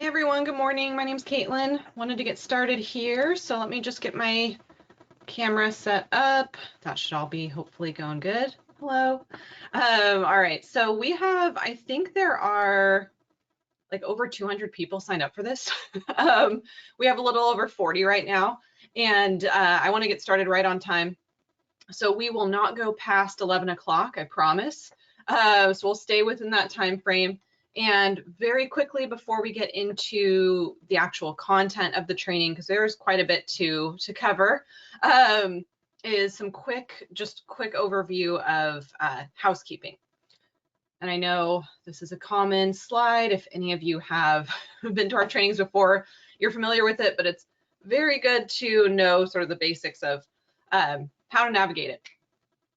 Hey everyone, good morning. My name's Caitlin. Wanted to get started here, so let me just get my camera set up. That should all be hopefully going good. Hello. All right, so we have, I think there are like over 200 people signed up for this. We have a little over 40 right now, and I want to get started right on time. So we will not go past 11 o'clock, I promise. So we'll stay within that time frame. And very quickly before we get into the actual content of the training, because there's quite a bit to cover, is some quick overview of housekeeping. And I know this is a common slide. If any of you have been to our trainings before, you're familiar with it, but it's very good to know sort of the basics of how to navigate it.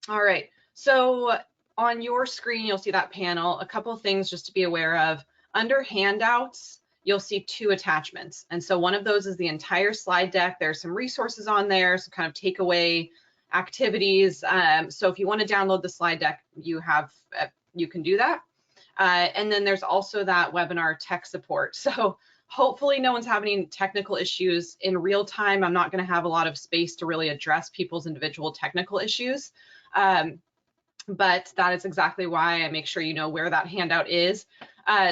All right, so on your screen, you'll see that panel. A couple of things just to be aware of. Under handouts, you'll see two attachments. And so one of those is the entire slide deck. There's some resources on there, some kind of takeaway activities. So if you want to download the slide deck, you can do that. And then there's also that webinar tech support. So hopefully no one's having technical issues in real time. I'm not going to have a lot of space to really address people's individual technical issues. But that is exactly why I make sure you know where that handout is.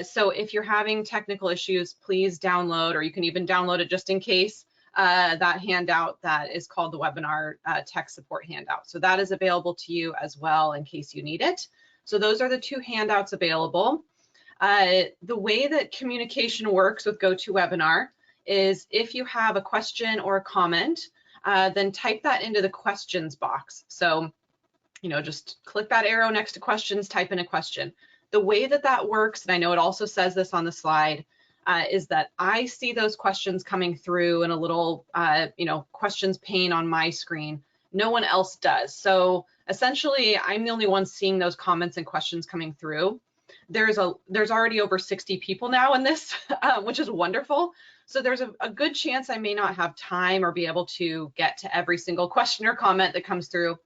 So if you're having technical issues, please download, or you can even download it just in case, that handout that is called the webinar tech support handout. So that is available to you as well in case you need it. So those are the two handouts available. The way that communication works with GoToWebinar is if you have a question or a comment, then type that into the questions box. So, just click that arrow next to questions, type in a question. The way that that works, and I know it also says this on the slide, is that I see those questions coming through in a little, questions pane on my screen. No one else does. So essentially, I'm the only one seeing those comments and questions coming through. There's already over 60 people now in this, which is wonderful. So there's a good chance I may not have time or be able to get to every single question or comment that comes through.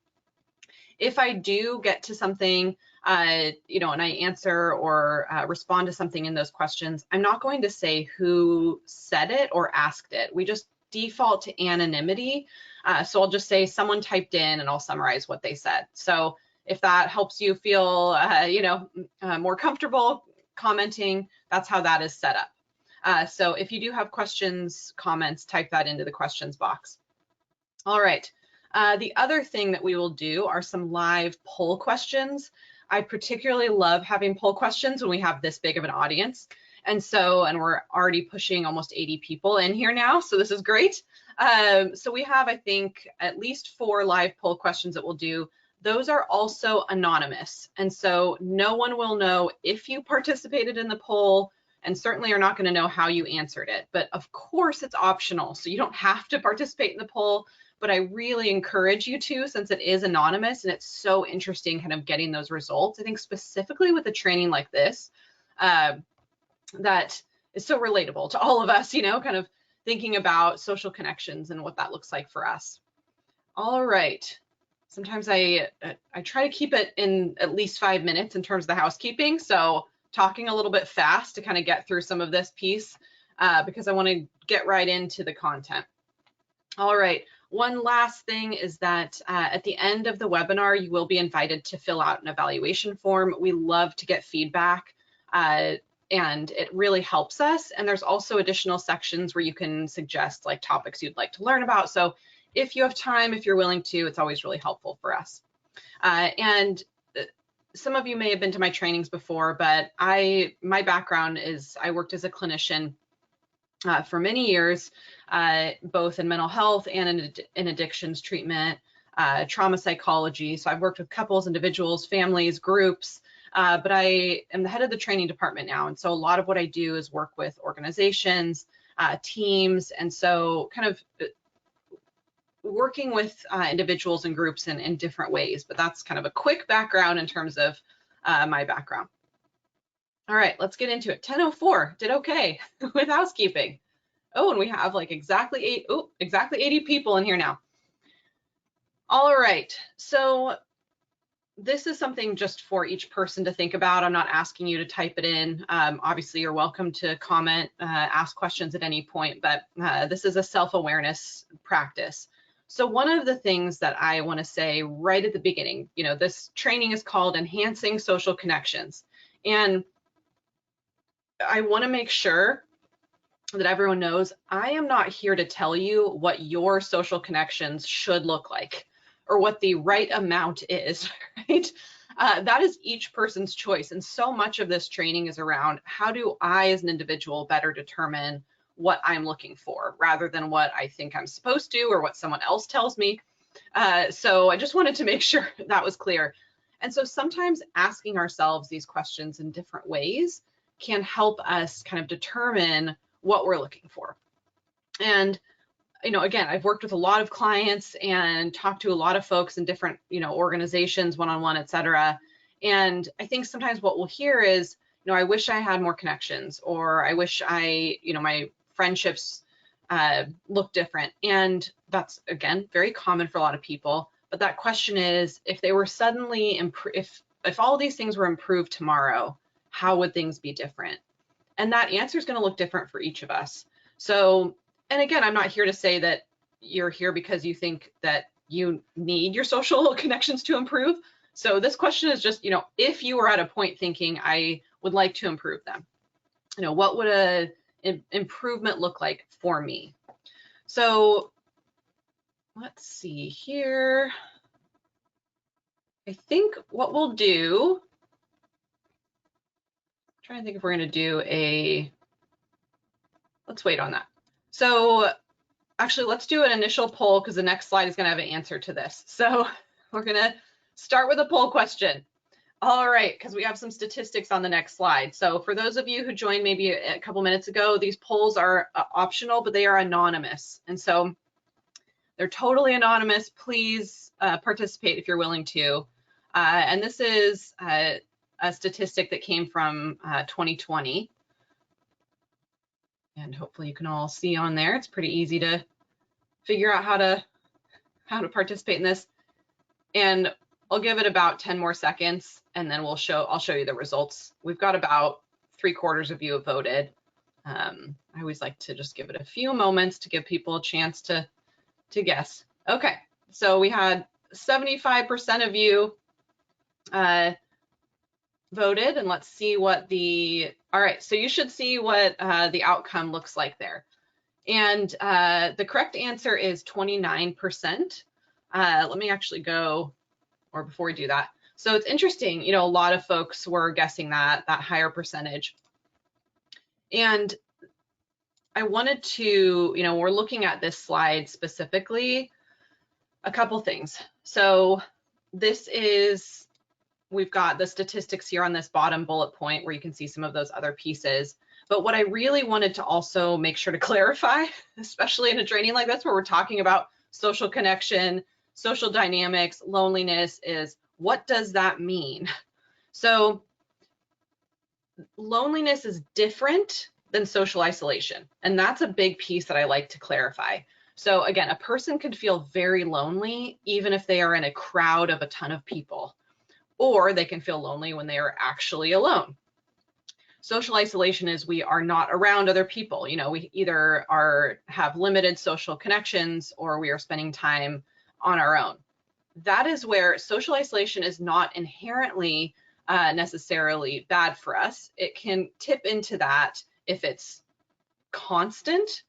If I do get to something, and I answer or respond to something in those questions, I'm not going to say who said it or asked it. We just default to anonymity. So I'll just say someone typed in and I'll summarize what they said. So if that helps you feel, more comfortable commenting, that's how that is set up. So if you do have questions, comments, type that into the questions box. All right. The other thing that we will do are some live poll questions. I particularly love having poll questions when we have this big of an audience. And we're already pushing almost 80 people in here now, so this is great. So we have, I think, at least 4 live poll questions that we'll do. Those are also anonymous. And so no one will know if you participated in the poll, and certainly are not going to know how you answered it. But of course, it's optional, so you don't have to participate in the poll. But I really encourage you to, since it is anonymous and it's so interesting kind of getting those results. I think specifically with a training like this, that is so relatable to all of us, kind of thinking about social connections and what that looks like for us. All right. Sometimes I try to keep it in at least 5 minutes in terms of the housekeeping. So talking a little bit fast to kind of get through some of this piece because I want to get right into the content. All right. One last thing is that at the end of the webinar, you will be invited to fill out an evaluation form. We love to get feedback and it really helps us. And there's also additional sections where you can suggest like topics you'd like to learn about. So if you have time, if you're willing to, it's always really helpful for us. And some of you may have been to my trainings before, but my background is I worked as a clinician for many years, both in mental health and in addictions treatment, trauma psychology. So I've worked with couples, individuals, families, groups, but I am the head of the training department now. And so a lot of what I do is work with organizations, teams, and so kind of working with individuals and groups in different ways. But that's kind of a quick background in terms of my background. All right, let's get into it. 10:04, did okay with housekeeping. Oh, and we have like exactly 80 people in here now. All right, so this is something just for each person to think about. I'm not asking you to type it in. Obviously, you're welcome to comment, ask questions at any point, but this is a self-awareness practice. So one of the things that I want to say right at the beginning, this training is called Enhancing Social Connections. And I want to make sure that everyone knows I am not here to tell you what your social connections should look like or what the right amount is, right? That is each person's choice. And so much of this training is around how do I as an individual better determine what I'm looking for rather than what I think I'm supposed to or what someone else tells me. So I just wanted to make sure that was clear. And so sometimes asking ourselves these questions in different ways can help us kind of determine what we're looking for. And again, I've worked with a lot of clients and talked to a lot of folks in different, organizations, one-on-one, et cetera. And I think sometimes what we'll hear is, I wish I had more connections, or I wish my friendships look different. And that's, again, very common for a lot of people. But that question is, if they were suddenly, if all these things were improved tomorrow, how would things be different? And that answer is going to look different for each of us. So, and again, I'm not here to say that you're here because you think that you need your social connections to improve. So this question is just, if you were at a point thinking, I would like to improve them, what would an improvement look like for me? So let's see here. I think what we'll do, I'm trying to think if we're going to do let's wait on that. So actually, let's do an initial poll because the next slide is going to have an answer to this. So we're going to start with a poll question. All right, because we have some statistics on the next slide. So for those of you who joined maybe a couple minutes ago, these polls are optional, but they are anonymous. And so they're totally anonymous. Please participate if you're willing to. And this is a statistic that came from 2020. And hopefully you can all see on there. It's pretty easy to figure out how to participate in this. And I'll give it about 10 more seconds and then I'll show you the results. We've got about 3/4 of you have voted. I always like to just give it a few moments to give people a chance to guess. Okay, so we had 75% of you voted, and let's see what all right, so you should see what the outcome looks like there. And the correct answer is 29%. Let me actually go, or before we do that. So it's interesting, a lot of folks were guessing that higher percentage. And I wanted to, we're looking at this slide specifically, a couple things. So this is, we've got the statistics here on this bottom bullet point where you can see some of those other pieces. But what I really wanted to also make sure to clarify, especially in a training like this where we're talking about social connection, social dynamics, loneliness, is what does that mean? So loneliness is different than social isolation. And that's a big piece that I like to clarify. So again, a person can feel very lonely even if they are in a crowd of a ton of people, or they can feel lonely when they are actually alone. Social isolation is we are not around other people. We either have limited social connections or we are spending time on our own. That is where social isolation is not inherently necessarily bad for us. It can tip into that if it's constant,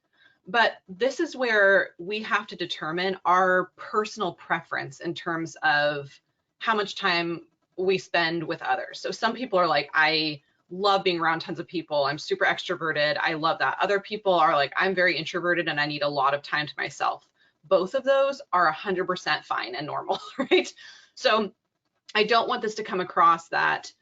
but this is where we have to determine our personal preference in terms of how much time we spend with others. So some people are like, I love being around tons of people. I'm super extroverted. I love that. Other people are like, I'm very introverted and I need a lot of time to myself. Both of those are 100% fine and normal, right? So I don't want this to come across that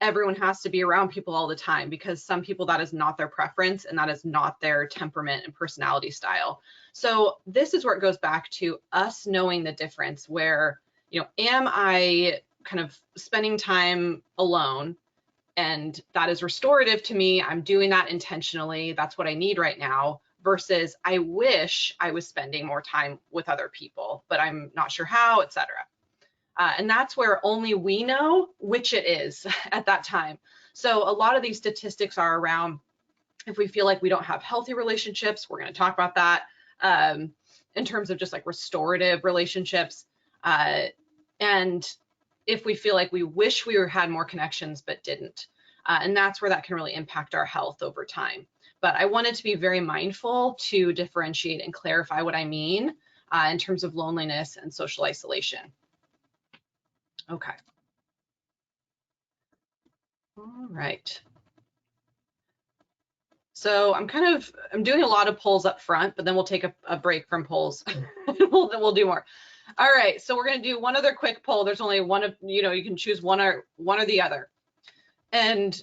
everyone has to be around people all the time, because some people, that is not their preference and that is not their temperament and personality style. So this is where it goes back to us knowing the difference where, am I kind of spending time alone and that is restorative to me, I'm doing that intentionally, that's what I need right now, versus I wish I was spending more time with other people, but I'm not sure how, etc. And that's where only we know which it is at that time. So a lot of these statistics are around if we feel like we don't have healthy relationships, we're going to talk about that in terms of just like restorative relationships. And if we feel like we wish we had more connections but didn't. And that's where that can really impact our health over time. But I wanted to be very mindful to differentiate and clarify what I mean in terms of loneliness and social isolation. Okay. All right. So I'm doing a lot of polls up front, but then we'll take a break from polls. we'll do more. All right, so we're going to do one other quick poll. There's only one of, you can choose one or the other. And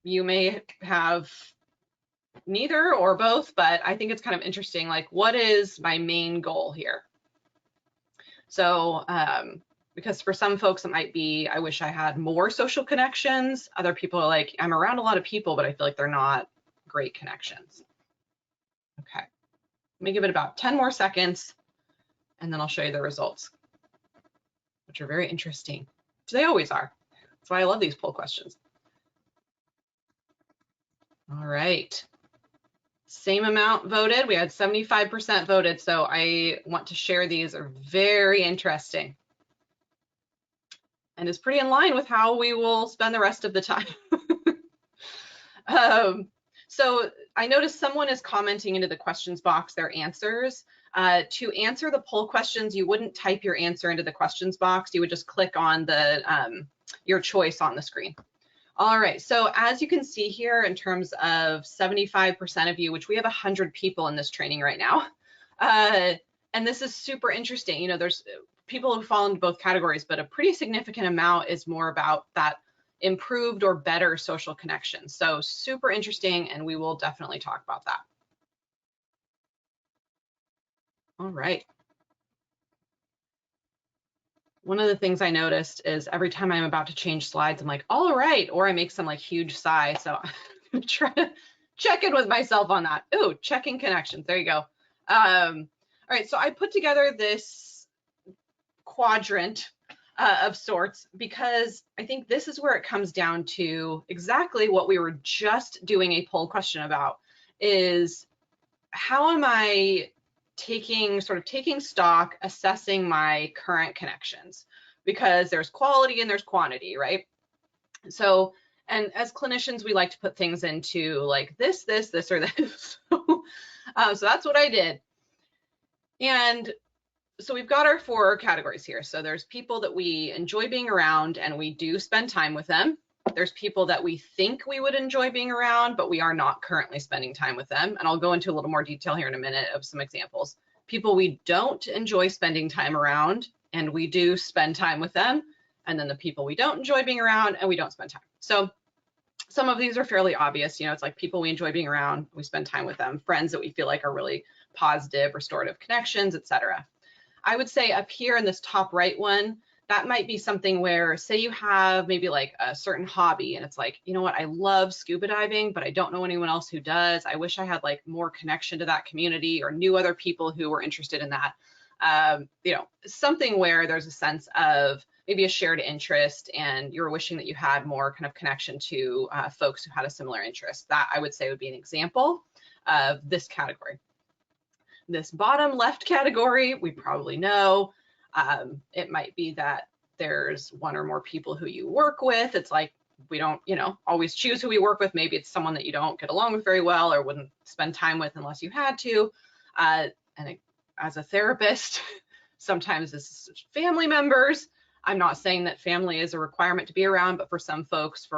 you may have neither or both, but I think it's kind of interesting, like, what is my main goal here? So, because for some folks, it might be, I wish I had more social connections. Other people are like, I'm around a lot of people, but I feel like they're not great connections. Okay, let me give it about 10 more seconds, and then I'll show you the results, which are very interesting. They always are. That's why I love these poll questions. All right. Same amount voted. We had 75% voted, so I want to share these. Are very interesting. And is pretty in line with how we will spend the rest of the time. So I noticed someone is commenting into the questions box their answers. To answer the poll questions, you wouldn't type your answer into the questions box. You would just click on the your choice on the screen. All right, so as you can see here, in terms of 75% of you, which we have 100 people in this training right now, and this is super interesting. There's people who fall into both categories, but a pretty significant amount is more about that improved or better social connections. So super interesting, and we will definitely talk about that. All right. One of the things I noticed is every time I'm about to change slides, I'm like, all right, or I make some like huge sigh. So I'm trying to check in with myself on that. Ooh, checking connections. There you go. All right, so I put together this quadrant of sorts because I think this is where it comes down to exactly what we were just doing a poll question about, is how am I taking stock, assessing my current connections, because there's quality and there's quantity, right? So, and as clinicians, we like to put things into like this, or this. So that's what I did. And so we've got our 4 categories here. So there's people that we enjoy being around and we do spend time with them. There's people that we think we would enjoy being around, but we are not currently spending time with them. And I'll go into a little more detail here in a minute of some examples. People we don't enjoy spending time around, and we do spend time with them. And then the people we don't enjoy being around and we don't spend time. So some of these are fairly obvious. It's like people we enjoy being around, we spend time with them, friends that we feel like are really positive, restorative connections, etc. I would say up here in this top right one, that might be something where, say you have maybe like a certain hobby and it's like, you know what, I love scuba diving, but I don't know anyone else who does. I wish I had like more connection to that community or knew other people who were interested in that. Something where there's a sense of maybe a shared interest and you're wishing that you had more kind of connection to folks who had a similar interest. That I would say would be an example of this category. This bottom left category, we probably know. It might be that there's one or more people who you work with. It's like we don't, always choose who we work with. Maybe it's someone that you don't get along with very well or wouldn't spend time with unless you had to. And as a therapist, sometimes this is family members. I'm not saying that family is a requirement to be around, but for some folks,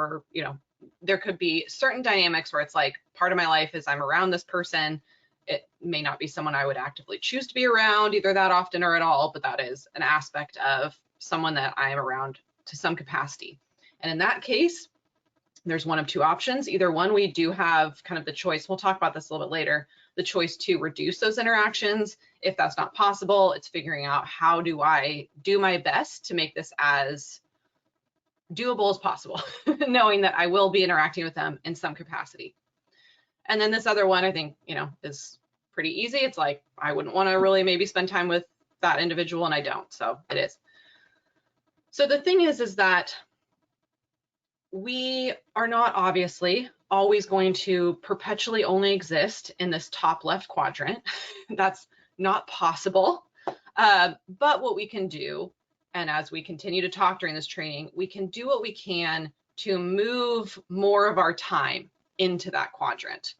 there could be certain dynamics where it's like part of my life is I'm around this person. It may not be someone I would actively choose to be around either that often or at all, but that is an aspect of someone that I am around to some capacity. And in that case, there's one of 2 options. Either one, we do have kind of the choice, we'll talk about this a little bit later, the choice to reduce those interactions. If that's not possible, it's figuring out how do I do my best to make this as doable as possible, knowing that I will be interacting with them in some capacity. And then this other one, I think, is pretty easy. It's like, I wouldn't want to really maybe spend time with that individual and I don't, so it is. So the thing is that we are not obviously always going to perpetually only exist in this top left quadrant. That's not possible. But what we can do, and as we continue to talk during this training, we can do what we can to move more of our time into that quadrant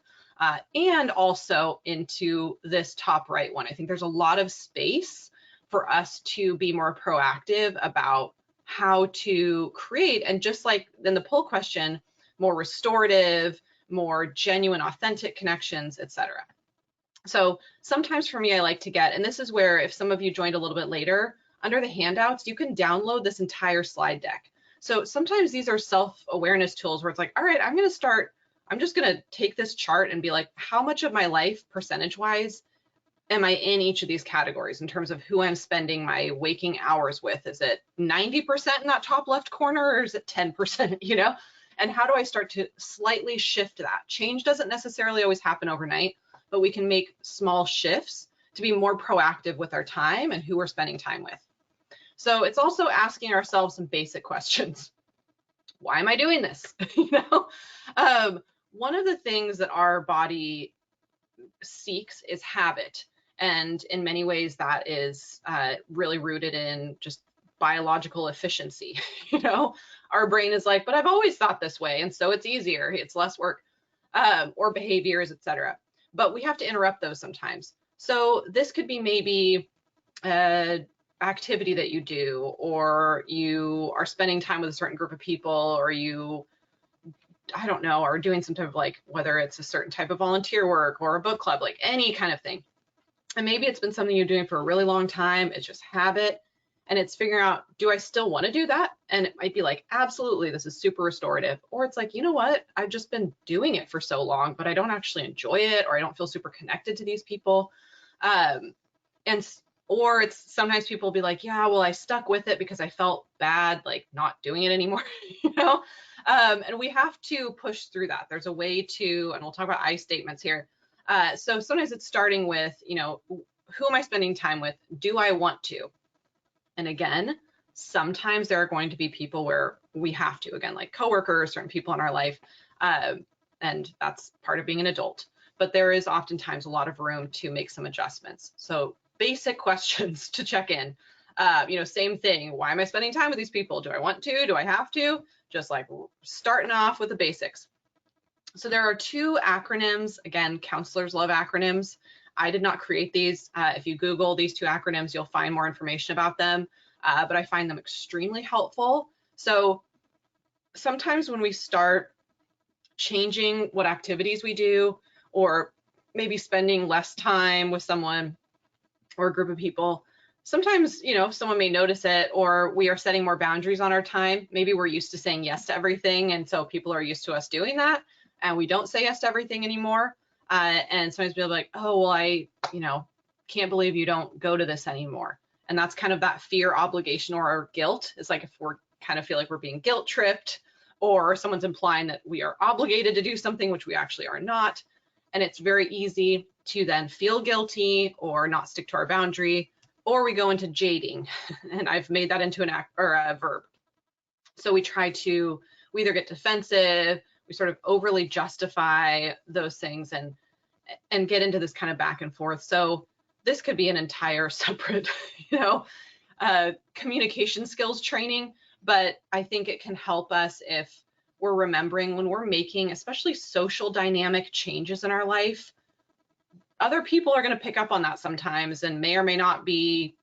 and also into this top right one. I think there's a lot of space for us to be more proactive about how to create, and just like in the poll question, more restorative, more genuine, authentic connections, etc. So sometimes for me, I like to get, and this is where if some of you joined a little bit later, under the handouts, you can download this entire slide deck. So sometimes these are self-awareness tools where it's like, all right, I'm just going to take this chart and be like, how much of my life percentage-wise am I in each of these categories in terms of who I'm spending my waking hours with? Is it 90% in that top left corner, or is it 10%, you know? And how do I start to slightly shift that? Change doesn't necessarily always happen overnight, but we can make small shifts to be more proactive with our time and who we're spending time with. So it's also asking ourselves some basic questions. Why am I doing this? You know, one of the things that our body seeks is habit. And in many ways that is really rooted in just biological efficiency. You know, our brain is like, but I've always thought this way, and so it's easier, it's less work, or behaviors, etc. But we have to interrupt those sometimes. So this could be maybe an activity that you do, or you are spending time with a certain group of people, or you, I don't know, are doing some type of, like, whether it's a certain type of volunteer work or a book club, like any kind of thing. And maybe it's been something you're doing for a really long time, it's just habit, and it's figuring out, do I still want to do that? And it might be like, absolutely, this is super restorative. Or it's like, you know what, I've just been doing it for so long, but I don't actually enjoy it, or I don't feel super connected to these people. Or it's sometimes people will be like, yeah, well, I stuck with it because I felt bad, like not doing it anymore, you know? And we have to push through that. There's a way to, and we'll talk about I statements here. So sometimes it's starting with, you know, who am I spending time with? Do I want to? And again, sometimes there are going to be people where we have to, again, like coworkers, certain people in our life, and that's part of being an adult. But there is oftentimes a lot of room to make some adjustments. So basic questions to check in. You know, same thing. Why am I spending time with these people? Do I want to? Do I have to? Just like starting off with the basics. So there are two acronyms. Again, counselors love acronyms. I did not create these. If you Google these two acronyms, you'll find more information about them, but I find them extremely helpful. So sometimes when we start changing what activities we do, or maybe spending less time with someone or a group of people, sometimes, you know, someone may notice it, or we are setting more boundaries on our time. Maybe we're used to saying yes to everything, and so people are used to us doing that, and we don't say yes to everything anymore. And sometimes people are like, oh, well, I, you know, can't believe you don't go to this anymore. And that's kind of that fear, obligation, or guilt. It's like if we're kind of feel like we're being guilt tripped, or someone's implying that we are obligated to do something, which we actually are not. And it's very easy to then feel guilty or not stick to our boundary, or we go into jading. And I've made that into an act or a verb. So we either get defensive, we sort of overly justify those things, and get into this kind of back and forth. So this could be an entire separate, you know, communication skills training, but I think it can help us if we're remembering when we're making, especially social dynamic changes in our life, other people are going to pick up on that sometimes and may or may not be,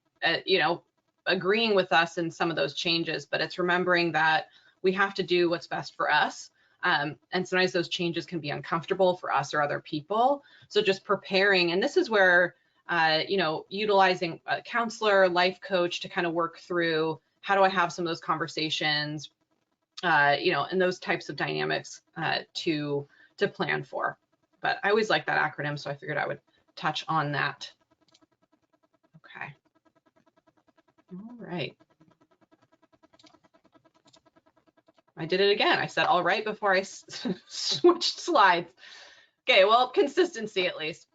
you know, agreeing with us in some of those changes, but it's remembering that we have to do what's best for us. And sometimes those changes can be uncomfortable for us or other people. So just preparing, and this is where, you know, utilizing a counselor, life coach to kind of work through, how do I have some of those conversations, you know, and those types of dynamics to plan for. But I always like that acronym, so I figured I would touch on that. Okay. All right. I did it again. I said all right before I switched slides. Okay, well, consistency at least.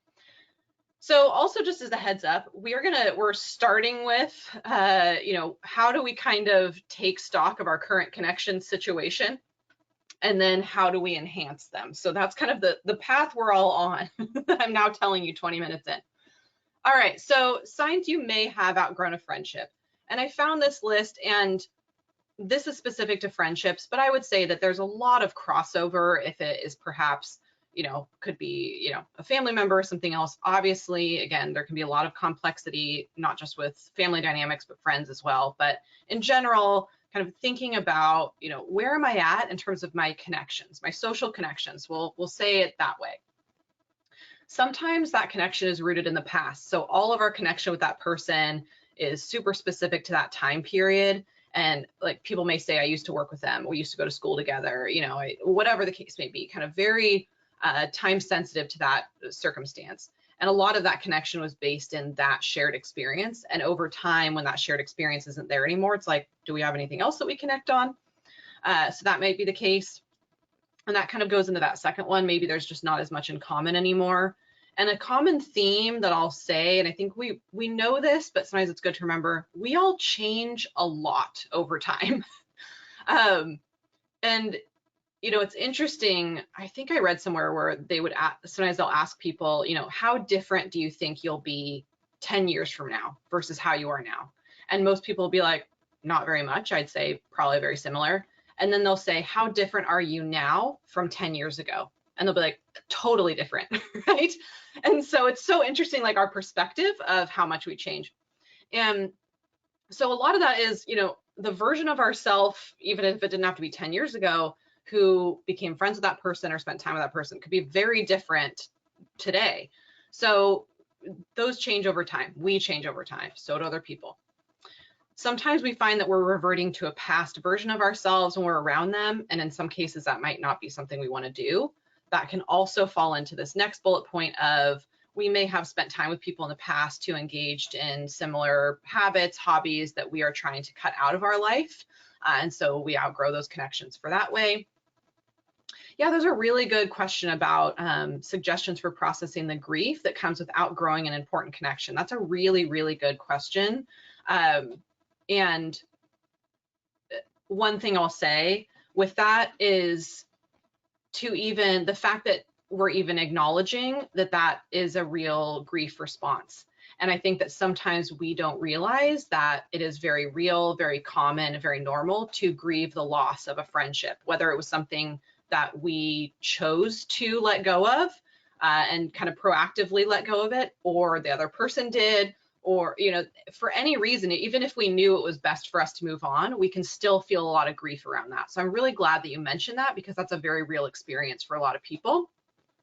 So also just as a heads up, we're starting with, how do we kind of take stock of our current connection situation, and then how do we enhance them? So that's kind of the path we're all on. I'm now telling you 20 minutes in. All right, so signs you may have outgrown a friendship. And I found this list, and this is specific to friendships, but I would say that there's a lot of crossover if it is perhaps, could be, a family member or something else. Obviously, again, there can be a lot of complexity, not just with family dynamics, but friends as well. But in general, kind of thinking about, where am I at in terms of my connections, my social connections? We'll say it that way. Sometimes that connection is rooted in the past. So all of our connection with that person is super specific to that time period. And like people may say, I used to work with them, we used to go to school together, whatever the case may be, kind of very time sensitive to that circumstance. And a lot of that connection was based in that shared experience. And over time, when that shared experience isn't there anymore, it's like, do we have anything else that we connect on? So that might be the case. And that kind of goes into that second one. Maybe there's just not as much in common anymore. And a common theme that I'll say, and I think we know this, but sometimes it's good to remember, we all change a lot over time. And it's interesting. I think I read somewhere where they would sometimes they'll ask people, how different do you think you'll be 10 years from now versus how you are now? And most people will be like, not very much. I'd say probably very similar. And then they'll say, how different are you now from 10 years ago? And they'll be like, totally different, right? And so it's so interesting, like our perspective of how much we change. And so a lot of that is, the version of ourselves, even if it didn't have to be 10 years ago, who became friends with that person or spent time with that person, could be very different today. So those change over time. We change over time. So do other people. Sometimes we find that we're reverting to a past version of ourselves when we're around them. And in some cases, that might not be something we want to do. That can also fall into this next bullet point of, we may have spent time with people in the past who engaged in similar habits, hobbies that we are trying to cut out of our life. And so we outgrow those connections for that way. Yeah, those are a really good question about suggestions for processing the grief that comes with outgrowing an important connection. That's a really, really good question. And one thing I'll say with that is to even the fact that we're even acknowledging that that is a real grief response. And I think that sometimes we don't realize that it is very real, very common, very normal to grieve the loss of a friendship, whether it was something that we chose to let go of and kind of proactively let go of it, or the other person did, or, for any reason, even if we knew it was best for us to move on, we can still feel a lot of grief around that. So I'm really glad that you mentioned that, because that's a very real experience for a lot of people.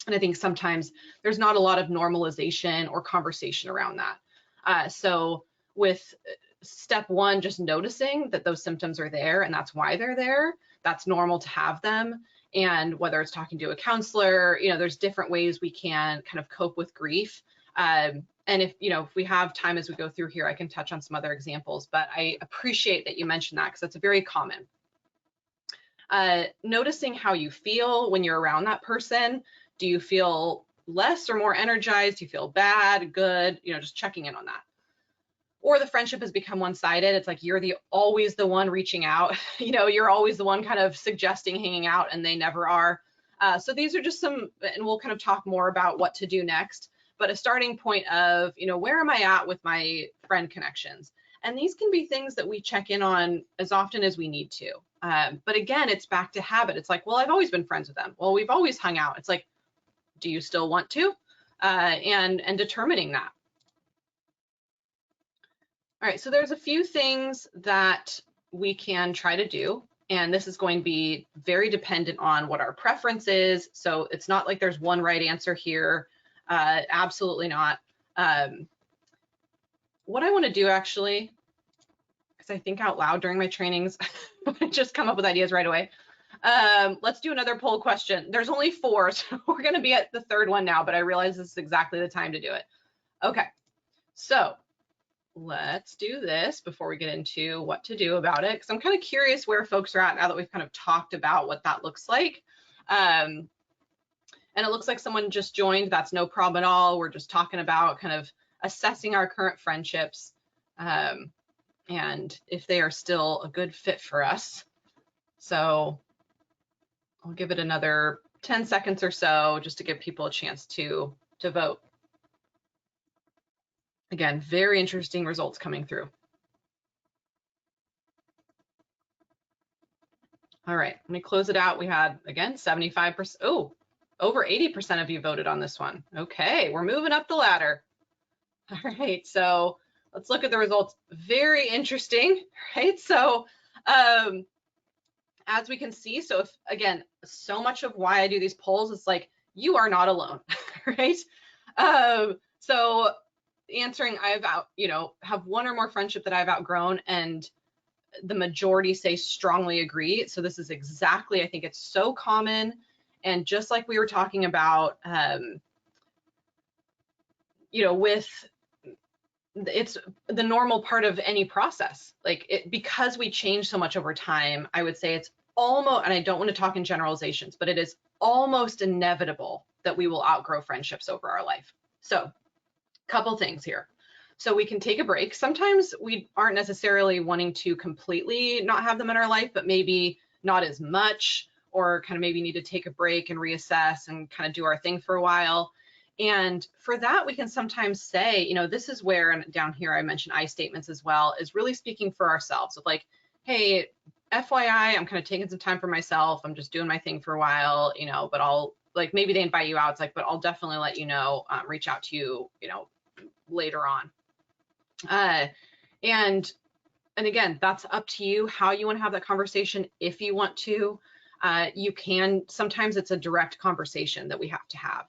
And I think sometimes there's not a lot of normalization or conversation around that. So with step one, just noticing that those symptoms are there and that's why they're there, that's normal to have them. And whether it's talking to a counselor, there's different ways we can kind of cope with grief. And if we have time as we go through here, I can touch on some other examples, but I appreciate that you mentioned that, because that's very common. Noticing how you feel when you're around that person. Do you feel less or more energized? Do you feel bad, good? Just checking in on that. Or the friendship has become one-sided. It's like you're always the one reaching out. You're always the one kind of suggesting hanging out, and they never are. So these are just some, and we'll kind of talk more about what to do next. But a starting point of, where am I at with my friend connections? And these can be things that we check in on as often as we need to. But again, it's back to habit. It's like, well, I've always been friends with them. Well, we've always hung out. It's like, do you still want to? And determining that. All right, so there's a few things that we can try to do. And this is going to be very dependent on what our preference is. So it's not like there's one right answer here. Absolutely not. What I want to do, actually, because I think out loud during my trainings, I just come up with ideas right away. Let's do another poll question. There's only 4, so we're going to be at the 3rd one now, but I realize this is exactly the time to do it. Okay, so let's do this before we get into what to do about it, because I'm kind of curious where folks are at now that we've kind of talked about what that looks like. And it looks like someone just joined. That's no problem at all. We're just talking about kind of assessing our current friendships and if they are still a good fit for us. So I'll give it another 10 seconds or so just to give people a chance to vote. Again, very interesting results coming through. All right, let me close it out. We had, again, 75%. Oh, over 80% of you voted on this one. Okay, we're moving up the ladder. All right, so let's look at the results. Very interesting, right? So as we can see, so if, again, so much of why I do these polls is like, you are not alone, right? So answering, have one or more friendship that I've outgrown, and the majority say strongly agree. So this is exactly, I think it's so common. And just like we were talking about, with it's the normal part of any process, like because we change so much over time, I would say it's almost, and I don't want to talk in generalizations, but it is almost inevitable that we will outgrow friendships over our life. So couple things here. So we can take a break. Sometimes we aren't necessarily wanting to completely not have them in our life, but maybe not as much, or kind of maybe need to take a break and reassess and kind of do our thing for a while. And for that, we can sometimes say, this is where, and down here I mentioned I statements as well, is really speaking for ourselves of like, hey, FYI, I'm kind of taking some time for myself. I'm just doing my thing for a while, but I'll, like, maybe they invite you out. It's like, but I'll definitely let you know, reach out to you, later on. And again, that's up to you how you want to have that conversation. If you want to, you can, sometimes it's a direct conversation that we have to have.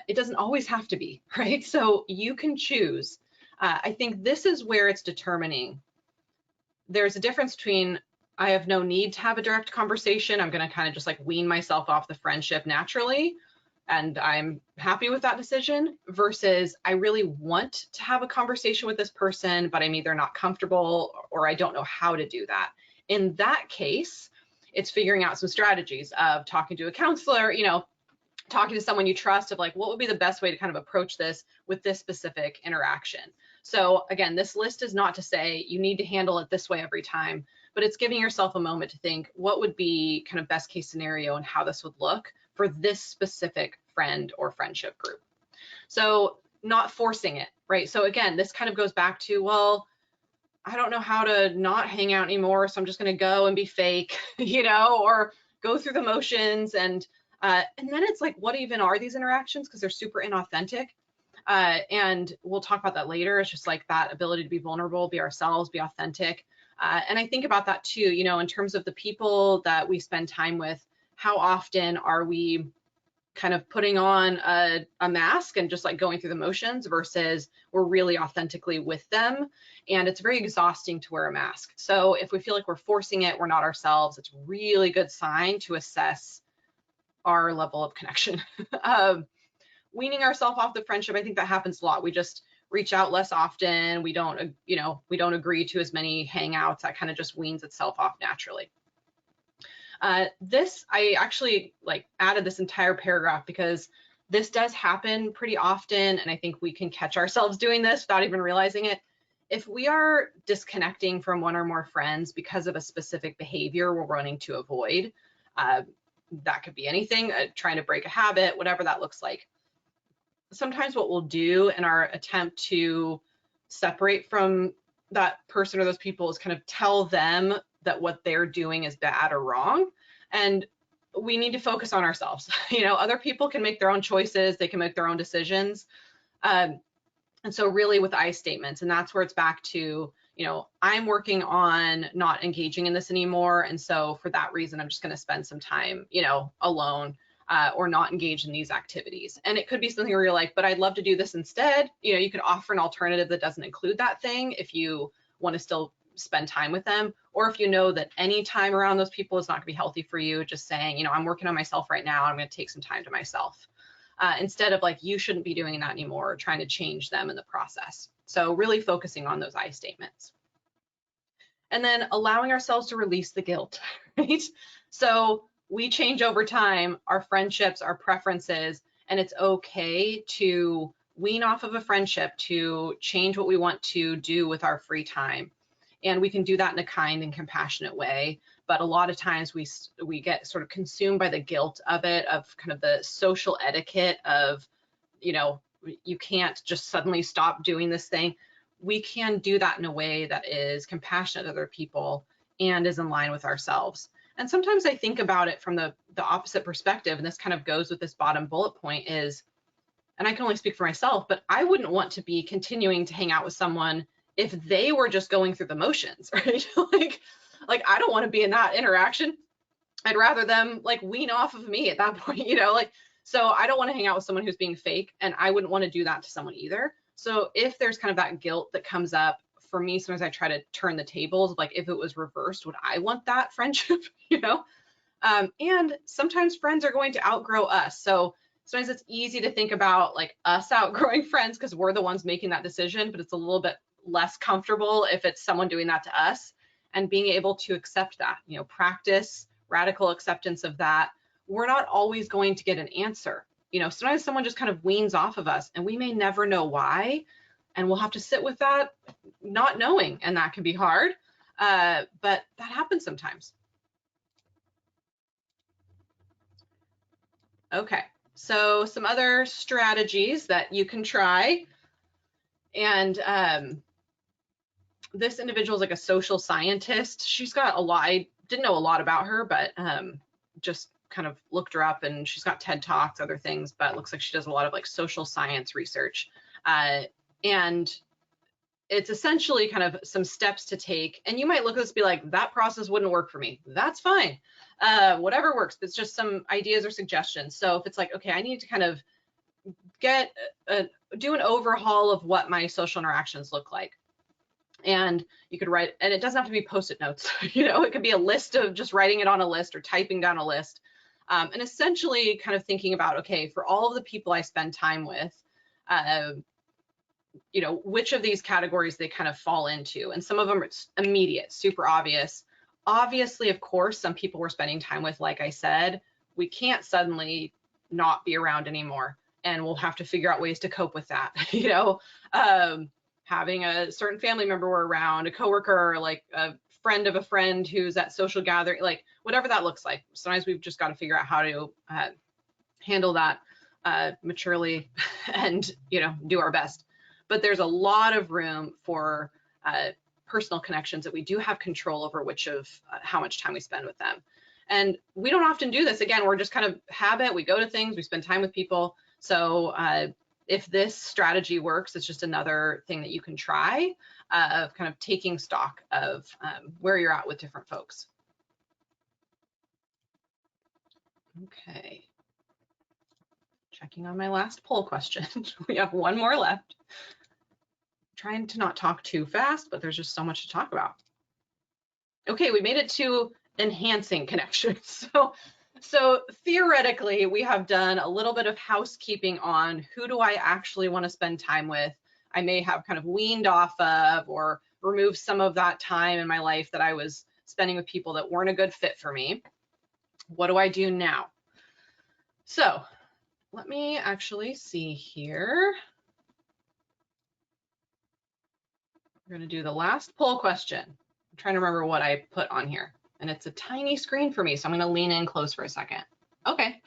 It doesn't always have to be, right? So you can choose. I think this is where it's determining. There's a difference between I have no need to have a direct conversation. I'm going to kind of just like wean myself off the friendship naturally, and I'm happy with that decision, versus I really want to have a conversation with this person, but I'm either not comfortable or I don't know how to do that. In that case, it's figuring out some strategies of talking to a counselor, talking to someone you trust, of like, what would be the best way to kind of approach this with this specific interaction. So again, this list is not to say you need to handle it this way every time, but it's giving yourself a moment to think what would be kind of best case scenario and how this would look for this specific friend or friendship group. So not forcing it, right? So again, this kind of goes back to, well, I don't know how to not hang out anymore, so I'm just going to go and be fake, or go through the motions. And then it's like, what even are these interactions? Because they're super inauthentic. And we'll talk about that later. It's just like that ability to be vulnerable, be ourselves, be authentic. And I think about that too, in terms of the people that we spend time with, how often are we kind of putting on a mask and just like going through the motions versus we're really authentically with them. And it's very exhausting to wear a mask. So if we feel like we're forcing it, we're not ourselves, it's a really good sign to assess our level of connection. Weaning ourselves off the friendship, I think that happens a lot. We just reach out less often. We don't, we don't agree to as many hangouts. That kind of just weans itself off naturally. This, I actually added this entire paragraph because this does happen pretty often, and I think we can catch ourselves doing this without even realizing it. If we are disconnecting from one or more friends because of a specific behavior we're wanting to avoid, that could be anything, trying to break a habit, whatever that looks like. Sometimes what we'll do in our attempt to separate from that person or those people is kind of tell them that what they're doing is bad or wrong. And we need to focus on ourselves. Other people can make their own choices. They can make their own decisions. And so really with I statements, and that's where it's back to, I'm working on not engaging in this anymore. And so for that reason, I'm just going to spend some time, alone, or not engage in these activities. And it could be something where you're like, but I'd love to do this instead. You could offer an alternative that doesn't include that thing if you want to still spend time with them, or if you know that any time around those people is not going to be healthy for you, just saying, I'm working on myself right now, I'm going to take some time to myself, instead of like, you shouldn't be doing that anymore, or trying to change them in the process. So really focusing on those I statements. And then allowing ourselves to release the guilt, right? So we change over time, our friendships, our preferences, and it's okay to wean off of a friendship, to change what we want to do with our free time. And we can do that in a kind and compassionate way. But a lot of times we get sort of consumed by the guilt of it, of kind of the social etiquette of, you know, you can't just suddenly stop doing this thing. We can do that in a way that is compassionate to other people and is in line with ourselves. And sometimes I think about it from the opposite perspective, and this kind of goes with this bottom bullet point is, and I can only speak for myself, but I wouldn't want to be continuing to hang out with someone if they were just going through the motions, right? like I don't want to be in that interaction. I'd rather them like wean off of me at that point, you know, like, so I don't want to hang out with someone who's being fake, and I wouldn't want to do that to someone either. So if there's kind of that guilt that comes up for me, sometimes I try to turn the tables, like if it was reversed, would I want that friendship, you know? And sometimes friends are going to outgrow us. So sometimes it's easy to think about like us outgrowing friends because we're the ones making that decision, but it's a little bit less comfortable if it's someone doing that to us, and being able to accept that, you know, practice radical acceptance of that. We're not always going to get an answer. You know, sometimes someone just kind of weans off of us and we may never know why. And we'll have to sit with that not knowing, and that can be hard, but that happens sometimes. Okay, so some other strategies that you can try. And this individual is like a social scientist. She's got a lot, I didn't know a lot about her, but just kind of looked her up, and she's got TED Talks, other things, but it looks like she does a lot of like social science research. And it's essentially kind of some steps to take. And you might look at this and be like, that process wouldn't work for me. That's fine. Whatever works, but it's just some ideas or suggestions. So if it's like, okay, I need to kind of do an overhaul of what my social interactions look like. And you could write, and it doesn't have to be Post-it notes, you know, it could be a list of just writing it on a list or typing down a list. And essentially kind of thinking about, okay, for all of the people I spend time with, you know, which of these categories they kind of fall into. And some of them it's immediate, super obvious. Obviously, of course, some people we're spending time with, like I said, we can't suddenly not be around anymore, and we'll have to figure out ways to cope with that. You know, having a certain family member we're around, a coworker, like a friend of a friend who's at social gathering, like whatever that looks like. Sometimes we've just got to figure out how to handle that maturely and, you know, do our best. But there's a lot of room for personal connections that we do have control over, which of how much time we spend with them. And we don't often do this. Again, we're just kind of habit. We go to things, we spend time with people. So if this strategy works, it's just another thing that you can try of kind of taking stock of where you're at with different folks. Okay. Checking on my last poll question. We have one more left. Trying to not talk too fast, but there's just so much to talk about. Okay, we made it to enhancing connections. So theoretically, we have done a little bit of housekeeping on who do I actually want to spend time with. I may have kind of weaned off of or removed some of that time in my life that I was spending with people that weren't a good fit for me. What do I do now? So let me actually see here. We're going to do the last poll question. I'm trying to remember what I put on here, and it's a tiny screen for me, so I'm going to lean in close for a second. Okay.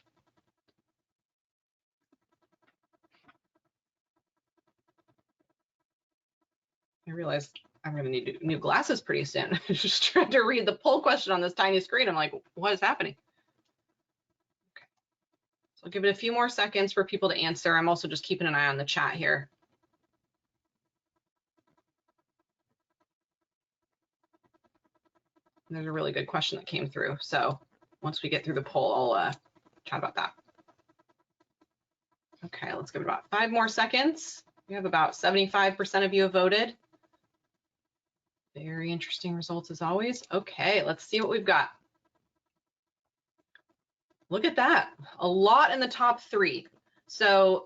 I realized I'm going to need new glasses pretty soon. Just trying to read the poll question on this tiny screen. I'm like, what is happening? Okay. So I'll give it a few more seconds for people to answer. I'm also just keeping an eye on the chat here. There's a really good question that came through. So once we get through the poll, I'll chat about that. Okay, let's give it about 5 more seconds. We have about 75% of you have voted. Very interesting results as always. Okay, let's see what we've got. Look at that, a lot in the top 3. So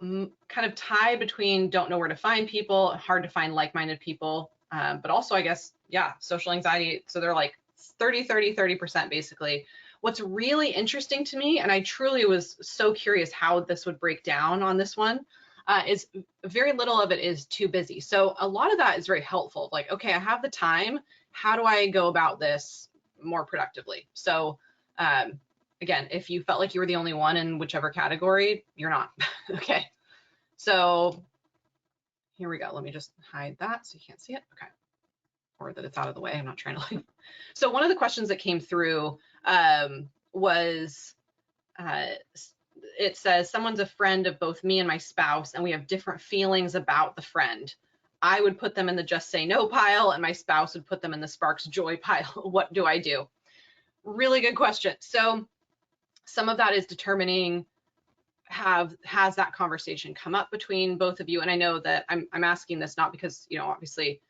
kind of tied between don't know where to find people, hard to find like-minded people, but also I guess, yeah, social anxiety. So they're like 30% basically, What's really interesting to me, and I truly was so curious how this would break down on this one, is very little of it is too busy. So a lot of that is very helpful. Like, okay, I have the time. How do I go about this more productively? So again, if you felt like you were the only one in whichever category, you're not. Okay. So here we go. Let me just hide that so you can't see it. Okay. Or that it's out of the way. I'm not trying to like. So one of the questions that came through was, it says, someone's a friend of both me and my spouse, and we have different feelings about the friend. I would put them in the just say no pile, and my spouse would put them in the sparks joy pile. What do I do? Really good question. So some of that is determining, has that conversation come up between both of you? And I know that I'm asking this not because, you know, obviously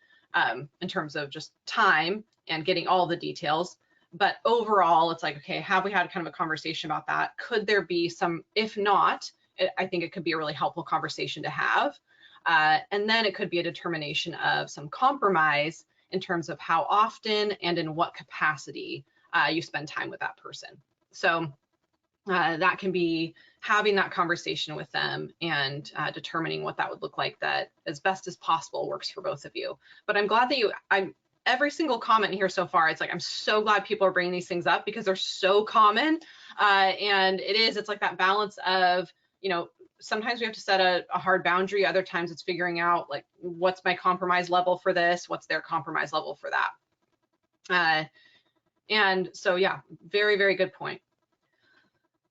in terms of just time and getting all the details, but overall it's like, okay, have we had kind of a conversation about that? Could there be some, if not, I think it could be a really helpful conversation to have. And then it could be a determination of some compromise in terms of how often and in what capacity you spend time with that person. So that can be having that conversation with them and determining what that would look like that as best as possible works for both of you. But I'm glad that every single comment here so far, it's like, I'm so glad people are bringing these things up because they're so common. And it's like that balance of, you know, sometimes we have to set a hard boundary. Other times it's figuring out like, what's my compromise level for this? What's their compromise level for that? And so, yeah, very, very good point.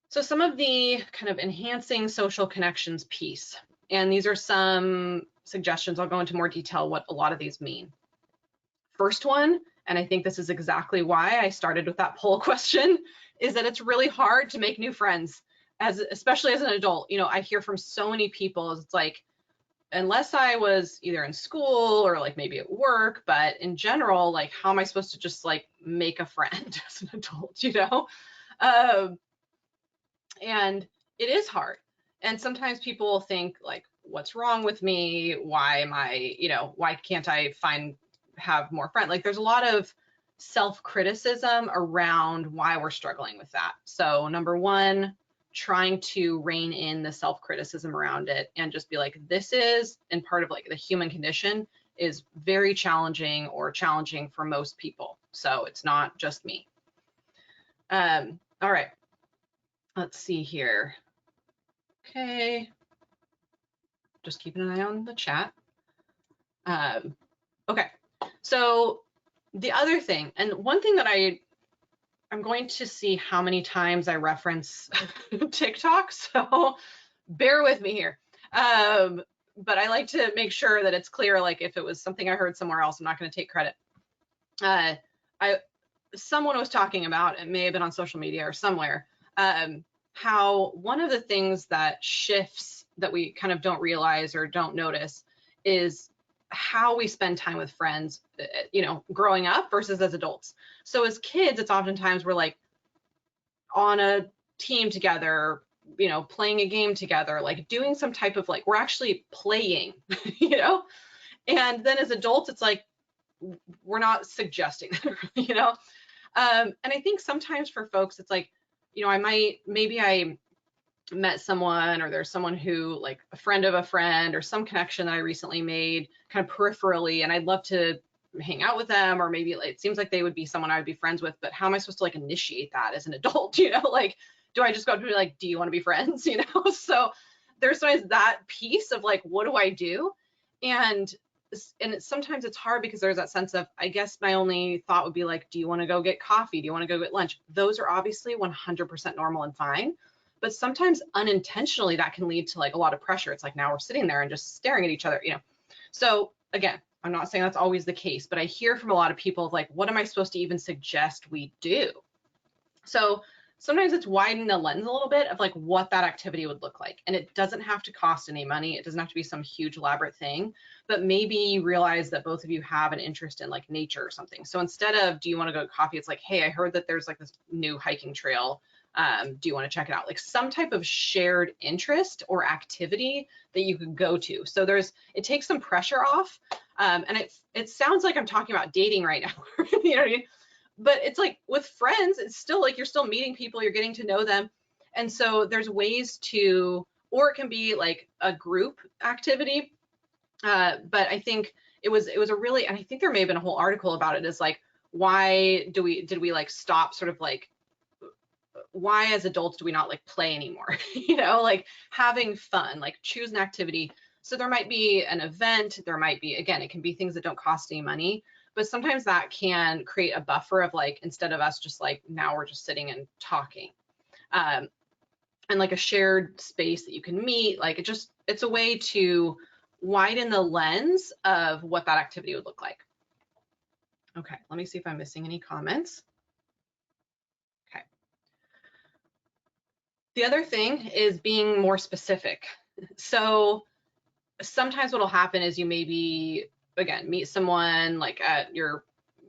So some of the kind of enhancing social connections piece, and these are some suggestions. I'll go into more detail what a lot of these mean. First one, and I think this is exactly why I started with that poll question, is that it's really hard to make new friends, especially as an adult. You know, I hear from so many people, it's like, unless I was either in school or like maybe at work, but in general, like, how am I supposed to just like make a friend as an adult, you know? And it is hard. And sometimes people think like, what's wrong with me? Why am I, you know, why can't I have more friends? Like there's a lot of self-criticism around why we're struggling with that. So number one, trying to rein in the self-criticism around it and just be like, this is, and part of like the human condition is very challenging or challenging for most people. So it's not just me. All right. Let's see here. Okay. Just keeping an eye on the chat. Okay. So the other thing, and one thing that I'm going to see how many times I reference TikTok, so bear with me here. But I like to make sure that it's clear, like if it was something I heard somewhere else, I'm not going to take credit. Someone was talking about, it may have been on social media or somewhere, how one of the things that shifts that we kind of don't realize or don't notice is how we spend time with friends, you know, growing up versus as adults. So as kids, it's oftentimes we're like on a team together, you know, playing a game together, like doing some type of like, we're actually playing, you know? And then as adults, it's like, we're not suggesting, you know? And I think sometimes for folks, it's like, you know, maybe I met someone or there's someone who like a friend of a friend or some connection that I recently made kind of peripherally, and I'd love to hang out with them, or maybe it seems like they would be someone I would be friends with, but how am I supposed to like initiate that as an adult? You know, like, do I just go up to be like, do you want to be friends? You know, so there's always that piece of like, what do I do? And sometimes it's hard because there's that sense of, I guess my only thought would be like, do you want to go get coffee? Do you want to go get lunch? Those are obviously 100% normal and fine. But sometimes unintentionally that can lead to like a lot of pressure. It's like now we're sitting there and just staring at each other, you know? So again, I'm not saying that's always the case, but I hear from a lot of people of like, what am I supposed to even suggest we do? So sometimes it's widening the lens a little bit of like what that activity would look like. And it doesn't have to cost any money. It doesn't have to be some huge elaborate thing, but maybe you realize that both of you have an interest in like nature or something. So instead of, do you want to go to coffee? It's like, hey, I heard that there's like this new hiking trail. Do you want to check it out? Like some type of shared interest or activity that you could go to. So it takes some pressure off. And it sounds like I'm talking about dating right now, you know what I mean? but it's like with friends, it's still like you're still meeting people, you're getting to know them. And so there's ways to, or it can be like a group activity. But I think it was a really, and I think there may have been a whole article about it, is like, why did we like stop sort of like, why as adults do we not like play anymore? You know, like having fun, like choose an activity. So there might be an event, there might be, again, it can be things that don't cost any money, but sometimes that can create a buffer of like, instead of us just like, now we're just sitting and talking. And like a shared space that you can meet, like it's a way to widen the lens of what that activity would look like. Okay, let me see if I'm missing any comments. Okay. The other thing is being more specific. So sometimes what'll happen is you maybe, again, meet someone like at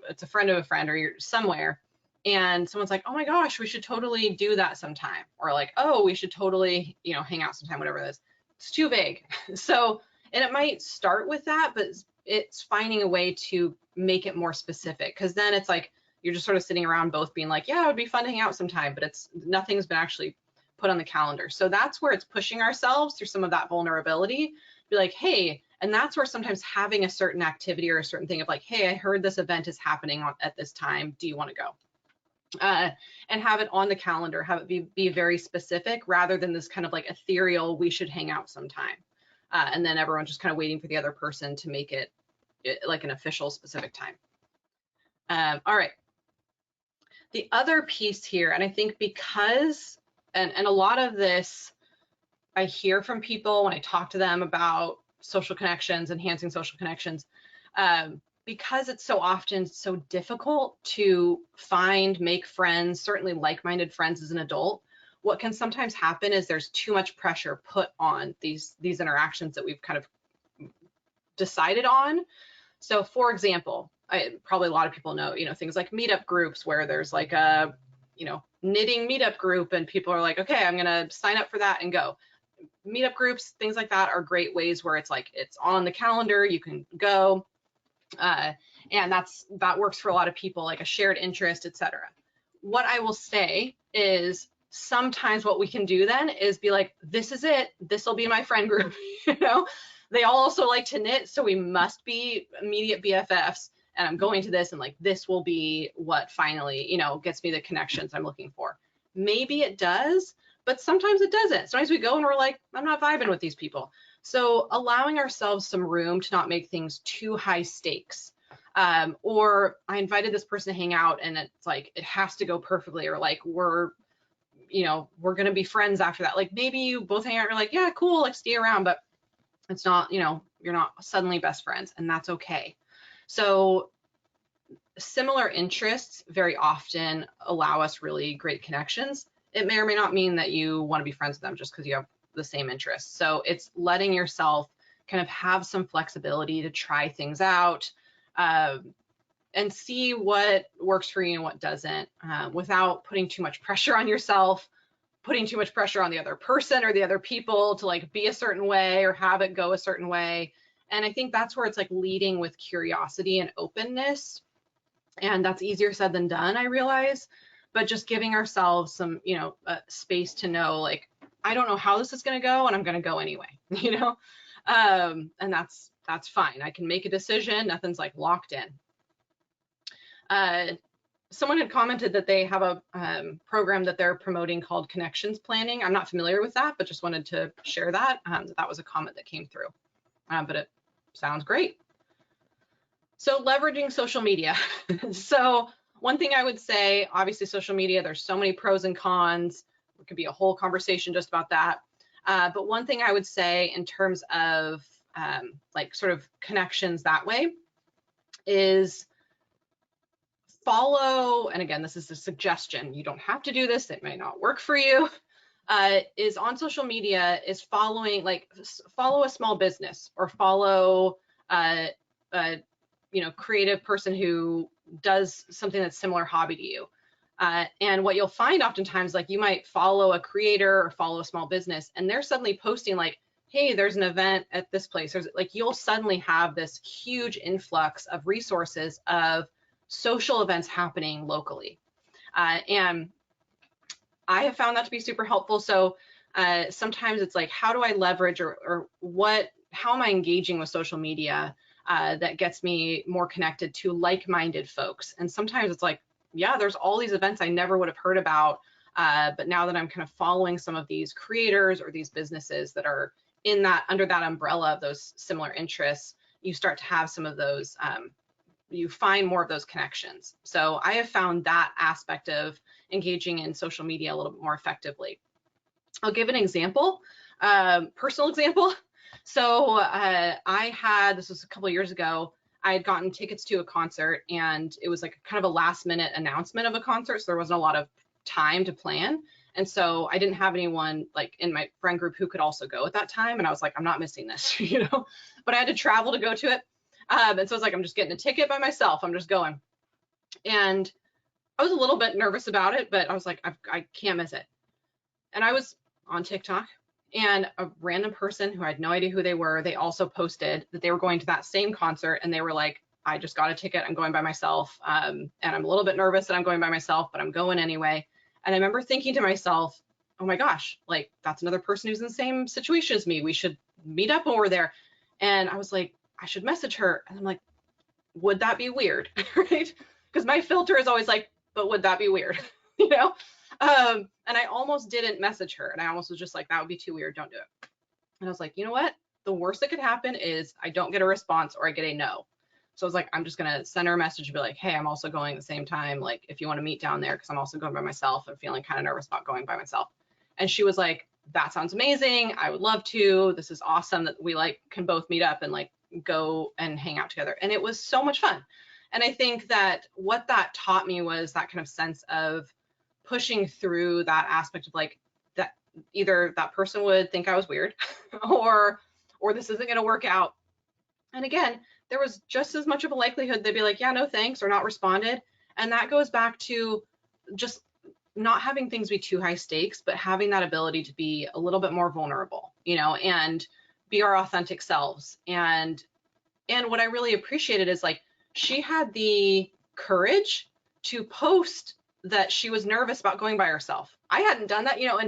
it's a friend of a friend, or you're somewhere, and someone's like, oh my gosh, we should totally do that sometime. Or like, oh, we should totally, you know, hang out sometime, whatever it is. It's too vague. So, and it might start with that, but it's finding a way to make it more specific, because then it's like, you're just sort of sitting around both being like, yeah, it would be fun to hang out sometime, but nothing's been actually put on the calendar. So that's where it's pushing ourselves through some of that vulnerability, be like, hey, and that's where sometimes having a certain activity or a certain thing of like, hey, I heard this event is happening at this time, do you want to go? And have it on the calendar, have it be very specific, rather than this kind of like ethereal, we should hang out sometime. And then everyone's just kind of waiting for the other person to make it like an official specific time. All right. The other piece here, and I think because, and a lot of this I hear from people when I talk to them about social connections, enhancing social connections, because it's so often so difficult to find, make friends, certainly like-minded friends as an adult, what can sometimes happen is there's too much pressure put on these interactions that we've kind of decided on. So for example, probably a lot of people know, you know, things like meetup groups where there's like a, you know, knitting meetup group, and people are like, okay, I'm gonna sign up for that and go. Meetup groups, things like that are great ways where it's like, it's on the calendar, you can go. And that works for a lot of people, like a shared interest, etc. What I will say is sometimes what we can do then is be like, this is it, this will be my friend group. You know, they all also like to knit, so we must be immediate BFFs, and I'm going to this, and like this will be what finally, you know, gets me the connections I'm looking for. Maybe it does, but sometimes it doesn't. Sometimes we go and we're like, I'm not vibing with these people. So allowing ourselves some room to not make things too high stakes. Or I invited this person to hang out, and it's like, it has to go perfectly, or like we're going to be friends after that. Like maybe you both hang out, you're like, yeah, cool, like stay around, but it's not, you know, you're not suddenly best friends, and that's okay. So similar interests very often allow us really great connections. It may or may not mean that you want to be friends with them just because you have the same interests. So it's letting yourself kind of have some flexibility to try things out, and see what works for you and what doesn't, without putting too much pressure on yourself, putting too much pressure on the other person or the other people to like be a certain way or have it go a certain way. And I think that's where it's like leading with curiosity and openness. And that's easier said than done, I realize, but just giving ourselves some, you know, space to know, like, I don't know how this is going to go, and I'm going to go anyway, you know, and that's fine. I can make a decision. Nothing's like locked in. Someone had commented that they have a program that they're promoting called Connections Planning. I'm not familiar with that, but just wanted to share that. That was a comment that came through, but it sounds great. So leveraging social media. So one thing I would say, obviously social media, there's so many pros and cons. It could be a whole conversation just about that. But one thing I would say in terms of like sort of connections that way is follow, and again, this is a suggestion, you don't have to do this, it may not work for you, is on social media is following, like follow a small business or follow you know, creative person who does something that's similar hobby to you. And what you'll find oftentimes, like you might follow a creator or follow a small business, and they're suddenly posting like, hey, there's an event at this place. There's like, you'll suddenly have this huge influx of resources of social events happening locally. And I have found that to be super helpful. So sometimes it's like, how do I leverage how am I engaging with social media that gets me more connected to like-minded folks? And sometimes it's like, yeah, there's all these events I never would have heard about, but now that I'm kind of following some of these creators or these businesses that are under that umbrella of those similar interests, you start to have some of those, you find more of those connections. So I have found that aspect of engaging in social media a little bit more effectively. I'll give an example, personal example. So this was a couple of years ago, I had gotten tickets to a concert, and it was like kind of a last minute announcement of a concert. So there wasn't a lot of time to plan. And so I didn't have anyone like in my friend group who could also go at that time. And I was like, I'm not missing this, you know, but I had to travel to go to it. And so I was like, I'm just getting a ticket by myself. I'm just going. And I was a little bit nervous about it, but I was like, I can't miss it. And I was on TikTok, and a random person who I had no idea who they were, they also posted that they were going to that same concert, and they were like, I just got a ticket, I'm going by myself, and I'm a little bit nervous that I'm going by myself, but I'm going anyway. And I remember thinking to myself, oh my gosh, like that's another person who's in the same situation as me. We should meet up when we're there. And I was like, I should message her. And I'm like, would that be weird? Right? Because my filter is always like, but would that be weird? You know? And I almost didn't message her, and I almost was just like, that would be too weird, don't do it. And I was like, you know what? The worst that could happen is I don't get a response or I get a no. So I was like, I'm just gonna send her a message and be like, hey, I'm also going at the same time. Like, if you want to meet down there, because I'm also going by myself. I'm feeling kind of nervous about going by myself. And she was like, that sounds amazing. I would love to. This is awesome that we like can both meet up and like go and hang out together. And it was so much fun. And I think that what that taught me was that kind of sense of pushing through that aspect of like that either that person would think I was weird or this isn't going to work out. And again, there was just as much of a likelihood they'd be like, yeah, no thanks, or not responded. And that goes back to just not having things be too high stakes, but having that ability to be a little bit more vulnerable, you know, and be our authentic selves. And what I really appreciated is like she had the courage to post that she was nervous about going by herself. I hadn't done that, you know,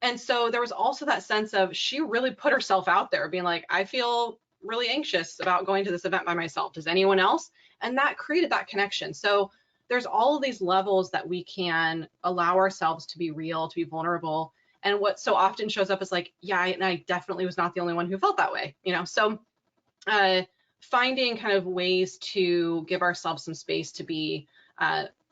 and so there was also that sense of she really put herself out there being like, I feel really anxious about going to this event by myself. Does anyone else? And that created that connection. So there's all of these levels that we can allow ourselves to be real, to be vulnerable. And what so often shows up is like, yeah, and I definitely was not the only one who felt that way, you know? So finding kind of ways to give ourselves some space to be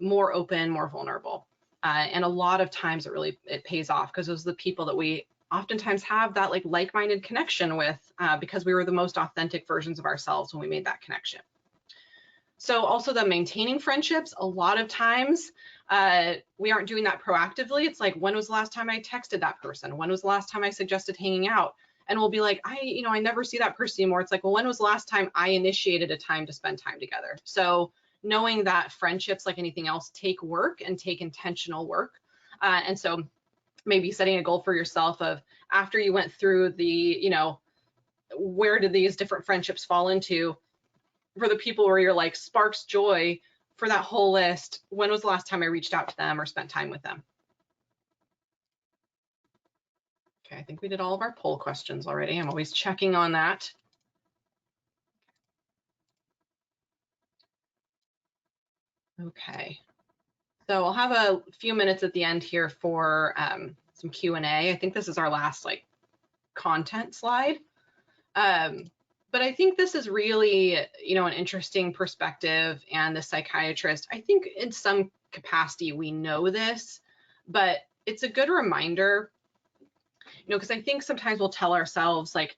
more open, more vulnerable. And a lot of times it pays off because those are the people that we oftentimes have that like-minded connection with because we were the most authentic versions of ourselves when we made that connection. So also the maintaining friendships, a lot of times we aren't doing that proactively. It's like, when was the last time I texted that person? When was the last time I suggested hanging out? And we'll be like, I never see that person anymore. It's like, well, when was the last time I initiated a time to spend time together? So knowing that friendships, like anything else, take work and take intentional work. And so maybe setting a goal for yourself of after you went through the, where did these different friendships fall into? For the people where you're like sparks joy, for that whole list, when was the last time I reached out to them or spent time with them? Okay, I think we did all of our poll questions already. I'm always checking on that. Okay, so I'll have a few minutes at the end here for some Q&A. I think this is our last content slide. But I think this is really, an interesting perspective, and the psychiatrist, I think in some capacity we know this, but it's a good reminder, because I think sometimes we'll tell ourselves like,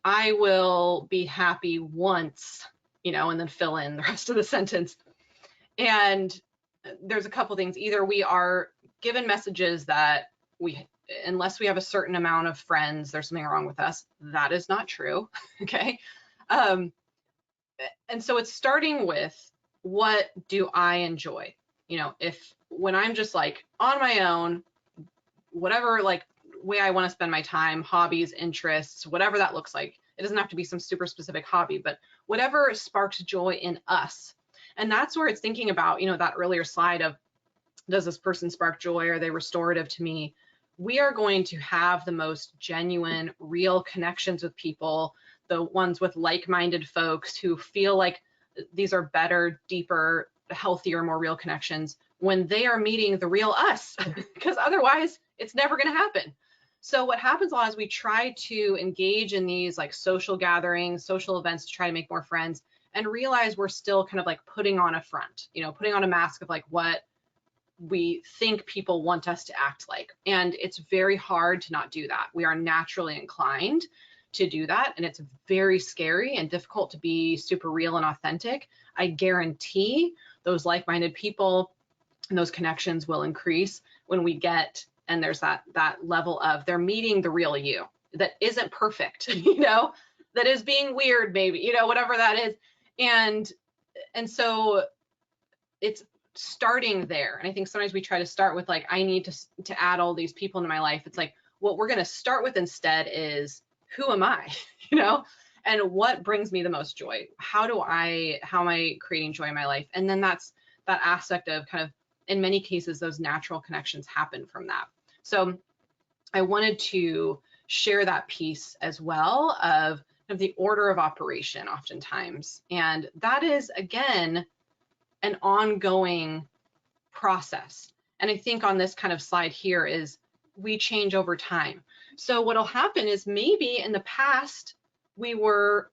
I will be happy once, and then fill in the rest of the sentence. And there's a couple things. Either we are given messages that unless we have a certain amount of friends, there's something wrong with us. That is not true. Okay. And so it's starting with, what do I enjoy? When I'm just on my own, whatever way I want to spend my time, hobbies, interests, whatever that looks like. It doesn't have to be some super specific hobby, but whatever sparks joy in us. And that's where it's thinking about, that earlier slide of, does this person spark joy? Are they restorative to me? We are going to have the most genuine, real connections with people, the ones with like-minded folks who feel like these are better, deeper, healthier, more real connections when they are meeting the real us, because otherwise it's never going to happen. So what happens a lot is we try to engage in these like social gatherings, social events to try to make more friends, and realize we're still kind of like putting on a front, putting on a mask of like what we think people want us to act like. And it's very hard to not do that. We are naturally inclined to do that. And it's very scary and difficult to be super real and authentic. I guarantee those like-minded people and those connections will increase when we get, and there's that level of they're meeting the real you that isn't perfect, that is being weird, maybe, whatever that is. And so it's starting there. And I think sometimes we try to start with like, I need to add all these people into my life. It's like, what we're going to start with instead is, who am I, and what brings me the most joy? How am I creating joy in my life? And then that's that aspect of kind of, in many cases, those natural connections happen from that. So I wanted to share that piece as well of the order of operation oftentimes. And that is, again, an ongoing process. And I think on this kind of slide here is we change over time. So what'll happen is maybe in the past we were,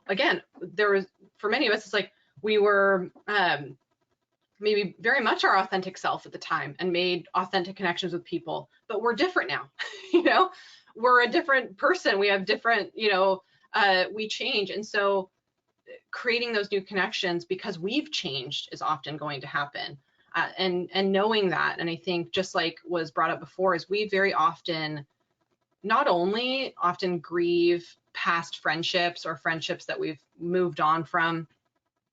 again, there was, for many of us, it's like we were maybe very much our authentic self at the time and made authentic connections with people, but we're different now. We're a different person. We have different, we change. And so creating those new connections because we've changed is often going to happen. And knowing that, and I think just like was brought up before, is we very often not only often grieve past friendships or friendships that we've moved on from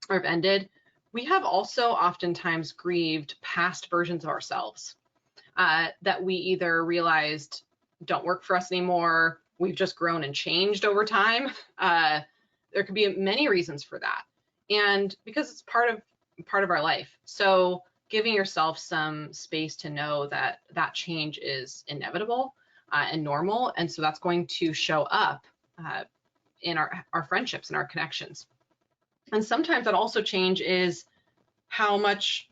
or have ended, we have also oftentimes grieved past versions of ourselves that we either realized don't work for us anymore, we've just grown and changed over time. There could be many reasons for that, and because it's part of our life. So giving yourself some space to know that that change is inevitable and normal, and so that's going to show up in our friendships and our connections. And sometimes that also change is how much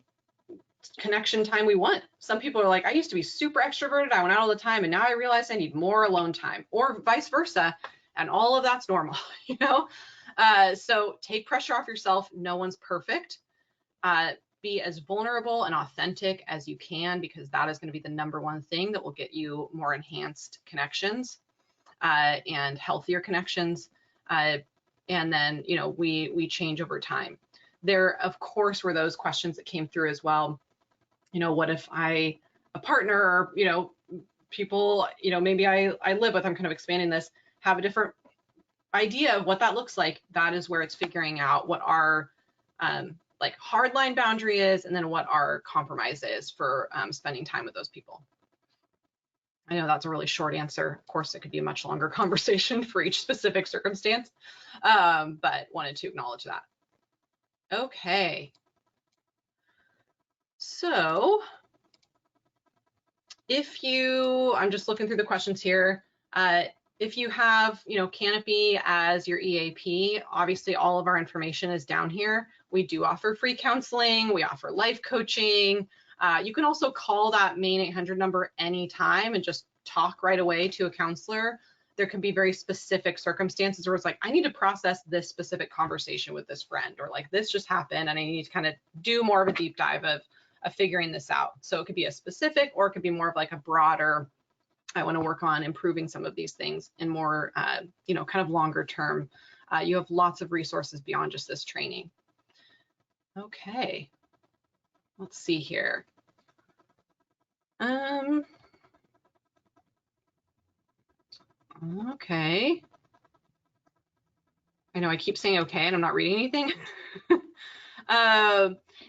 connection time we want. Some people are like, I used to be super extroverted, I went out all the time, and now I realize I need more alone time, or vice versa, and all of that's normal. So take pressure off yourself. No one's perfect. Be as vulnerable and authentic as you can, because that is going to be the number one thing that will get you more enhanced connections and healthier connections. And then, we change over time. There, of course, were those questions that came through as well. What if a partner, or, people, maybe I live with, I'm kind of expanding this, have a different idea of what that looks like. That is where it's figuring out what our like hardline boundary is, and then what our compromise is for spending time with those people. I know that's a really short answer. Of course, it could be a much longer conversation for each specific circumstance, but wanted to acknowledge that. Okay. So I'm just looking through the questions here. If you have, Canopy as your EAP, obviously all of our information is down here. We do offer free counseling. We offer life coaching. You can also call that main 800 number anytime and just talk right away to a counselor. There can be very specific circumstances where it's like, I need to process this specific conversation with this friend, or like this just happened and I need to kind of do more of a deep dive of figuring this out. So it could be a specific, or it could be more of like a broader, I want to work on improving some of these things in more, kind of longer term. You have lots of resources beyond just this training. Okay, let's see here. Okay. I know I keep saying okay and I'm not reading anything.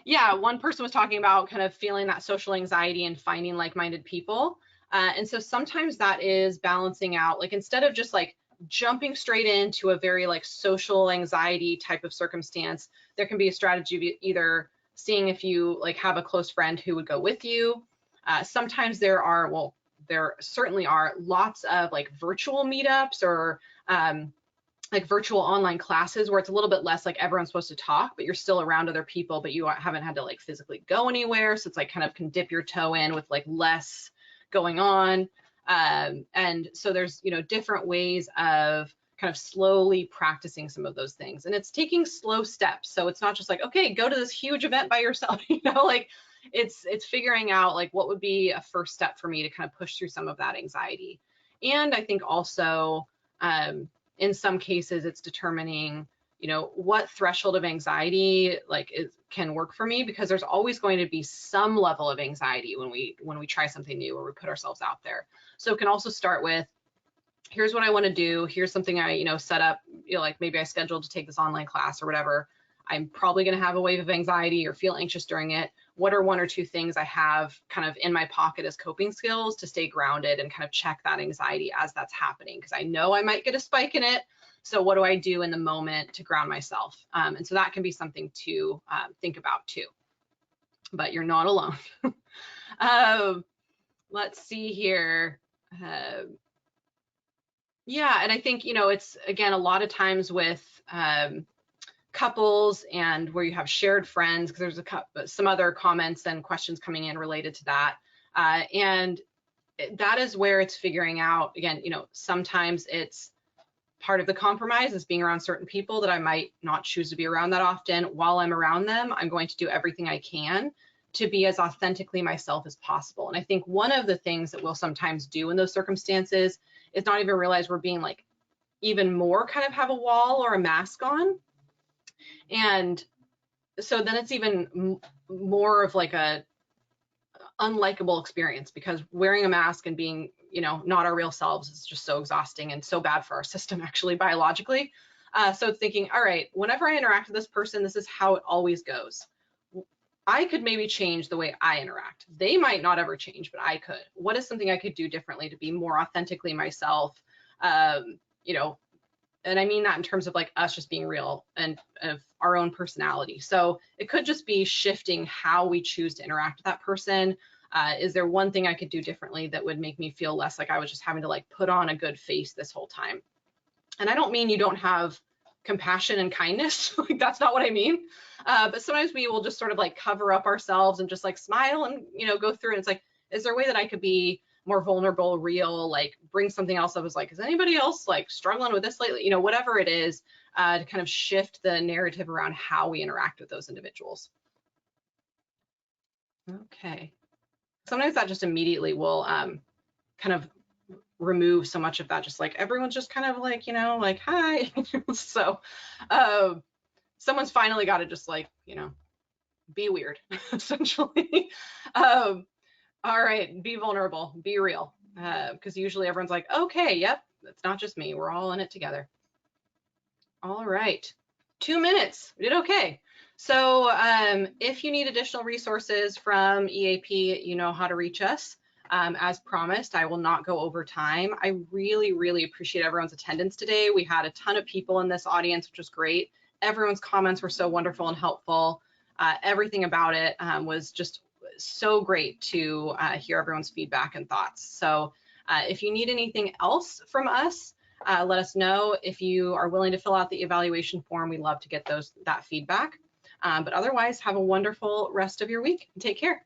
Yeah, one person was talking about kind of feeling that social anxiety and finding like-minded people. And so sometimes that is balancing out, like instead of just like jumping straight into a very like social anxiety type of circumstance, there can be a strategy of either seeing if you like have a close friend who would go with you. Sometimes there are, well, there certainly are lots of like virtual meetups or like virtual online classes where it's a little bit less like everyone's supposed to talk, but you're still around other people, but you haven't had to like physically go anywhere. So it's like kind of can dip your toe in with like less going on. And so there's, you know, different ways of kind of slowly practicing some of those things. And it's taking slow steps. So it's not just like, okay, go to this huge event by yourself, you know, like it's figuring out like what would be a first step for me to kind of push through some of that anxiety. And I think also, in some cases, it's determining, you know, what threshold of anxiety like can work for me, because there's always going to be some level of anxiety when we try something new or we put ourselves out there. So it can also start with, here's what I want to do. Here's something I, you know, set up, you know, like maybe I scheduled to take this online class or whatever. I'm probably going to have a wave of anxiety or feel anxious during it. What are one or two things I have kind of in my pocket as coping skills to stay grounded and kind of check that anxiety as that's happening? Because I know I might get a spike in it. So what do I do in the moment to ground myself? And so that can be something to think about too. But you're not alone. Let's see here. Yeah, and I think, you know, it's, again, a lot of times with couples and where you have shared friends, because there's some other comments and questions coming in related to that. And that is where it's figuring out, again, you know, sometimes it's part of the compromise is being around certain people that I might not choose to be around that often. While I'm around them, I'm going to do everything I can to be as authentically myself as possible. And I think one of the things that we'll sometimes do in those circumstances is not even realize we're being like even more kind of have a wall or a mask on. And so then it's even more of like a unlikable experience, because wearing a mask and being, you know, not our real selves is just so exhausting and so bad for our system, actually, biologically. So it's thinking, all right, whenever I interact with this person, this is how it always goes. I could maybe change the way I interact. They might not ever change, but I could. What is something I could do differently to be more authentically myself? You know, and I mean that in terms of like us just being real and of our own personality. So it could just be shifting how we choose to interact with that person. Is there one thing I could do differently that would make me feel less like I was just having to like put on a good face this whole time? And I don't mean you don't have compassion and kindness, like that's not what I mean. But sometimes we will just sort of like cover up ourselves and just like smile and, you know, go through. And it's like, is there a way that I could be more vulnerable, real, like bring something else up as like, is anybody else like struggling with this lately? You know, whatever it is, to kind of shift the narrative around how we interact with those individuals. Okay. Sometimes that just immediately will kind of remove so much of that, just like everyone's just kind of like, you know, like, hi. So someone's finally got to just like, you know, be weird, essentially. All right, be vulnerable, be real, because usually everyone's like, okay, yep, it's not just me, we're all in it together. All right, 2 minutes, we did okay. So if you need additional resources from EAP, you know how to reach us. As promised, I will not go over time. I really, really appreciate everyone's attendance today. We had a ton of people in this audience, which was great. Everyone's comments were so wonderful and helpful. Everything about it was just so great to hear everyone's feedback and thoughts. So if you need anything else from us, let us know. If you are willing to fill out the evaluation form, we love to get that feedback. But otherwise, have a wonderful rest of your week and take care.